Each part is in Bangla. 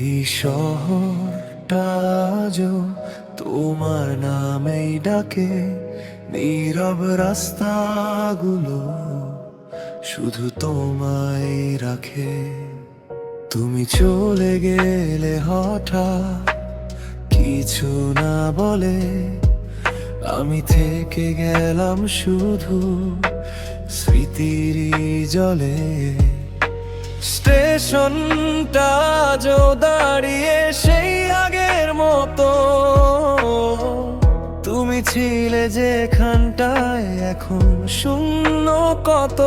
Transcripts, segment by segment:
এই শহরটা আজও তোমার নামেই ডাকে, নীরব রাস্তাগুলো শুধু তোমায় রাখে। তুমি চলে গেলে হঠাৎ কিছু না বলে, আমি থেকে গেলাম শুধু স্মৃতির জলে। স্টেশনটা আজও দাঁড়িয়ে সেই আগের মতো, তুমি ছিলে যেখানটায় এখন শূন্য কত।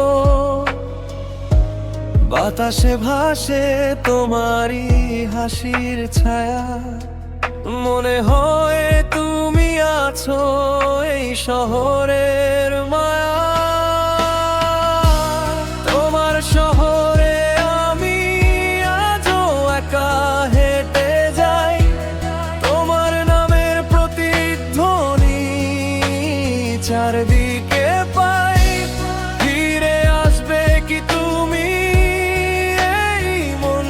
বাতাসে ভাসে তোমারই হাসির ছায়া, মনে হয় তুমি আছো এই শহরের মায়া। তোমার শহরে আমি আজও একা হেঁটে যাই, তোমার নামের প্রতিধ্বনি চারদিকে পাই। ফিরে আসবে কি তুমি, এই মন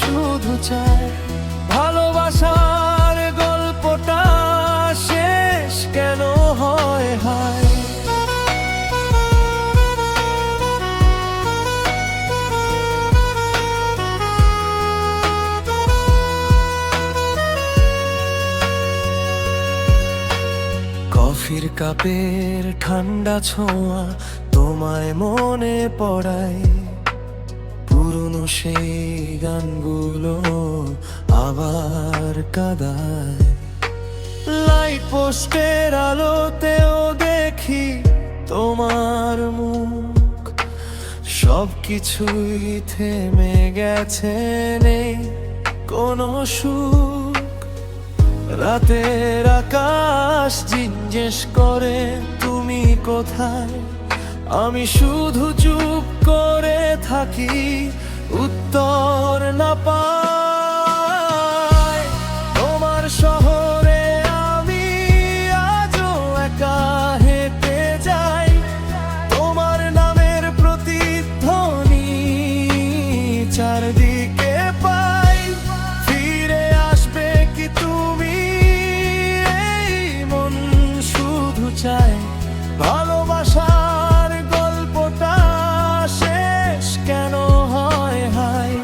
শুধু চায় ভালোবাসার গল্পটা শেষ কেন হয় হায়। কফির কাপের ঠান্ডা ছোঁয়া তোমায় মনে পড়ায়, পুরনো সেই গানগুলো আবার কাঁদায়। লাইট পোস্টের আলোতেও দেখি তোমার মুখ, সবকিছুই থেমে গেছে, নেই কোনো সুখ। রাতের আকাশ জিজ্ঞেস করে তুমি কোথায়, আমি শুধু চুপ করে থাকি, উত্তর না পাই। তোমার শহরে আমি আজও একা হেঁটে যাই, তোমার নামের প্রতিধ্বনি চারদিকে পাই। ফিরে আসবে কি তুমি, এই মন শুধু চায় ভালোবাসার গল্পটা শেষ কেন হয় হায়।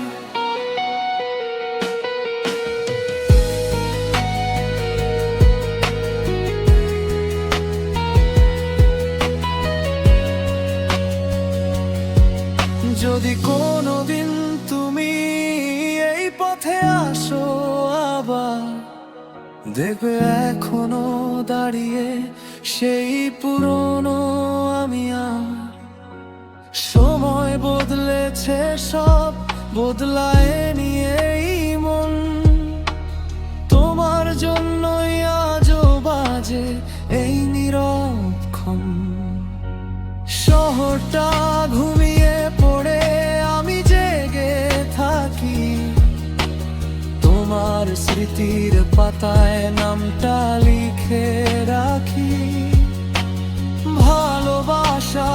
যদি কোনোদিন তুমি এই পথে আসো আবার, দেখবে এখনো দাঁড়িয়ে সেই পুরনো আমি আর। সময় বদলেছে সব, বদলায়নি এই মন, তোমার জন্যই আজও বাজে এই নীরবক্ষণ। শহরটা ঘুমিয়ে পড়ে আমি জেগে থাকি, তোমার স্মৃতির পাতায় নামটা লিখে রাখি। ভালোবাসা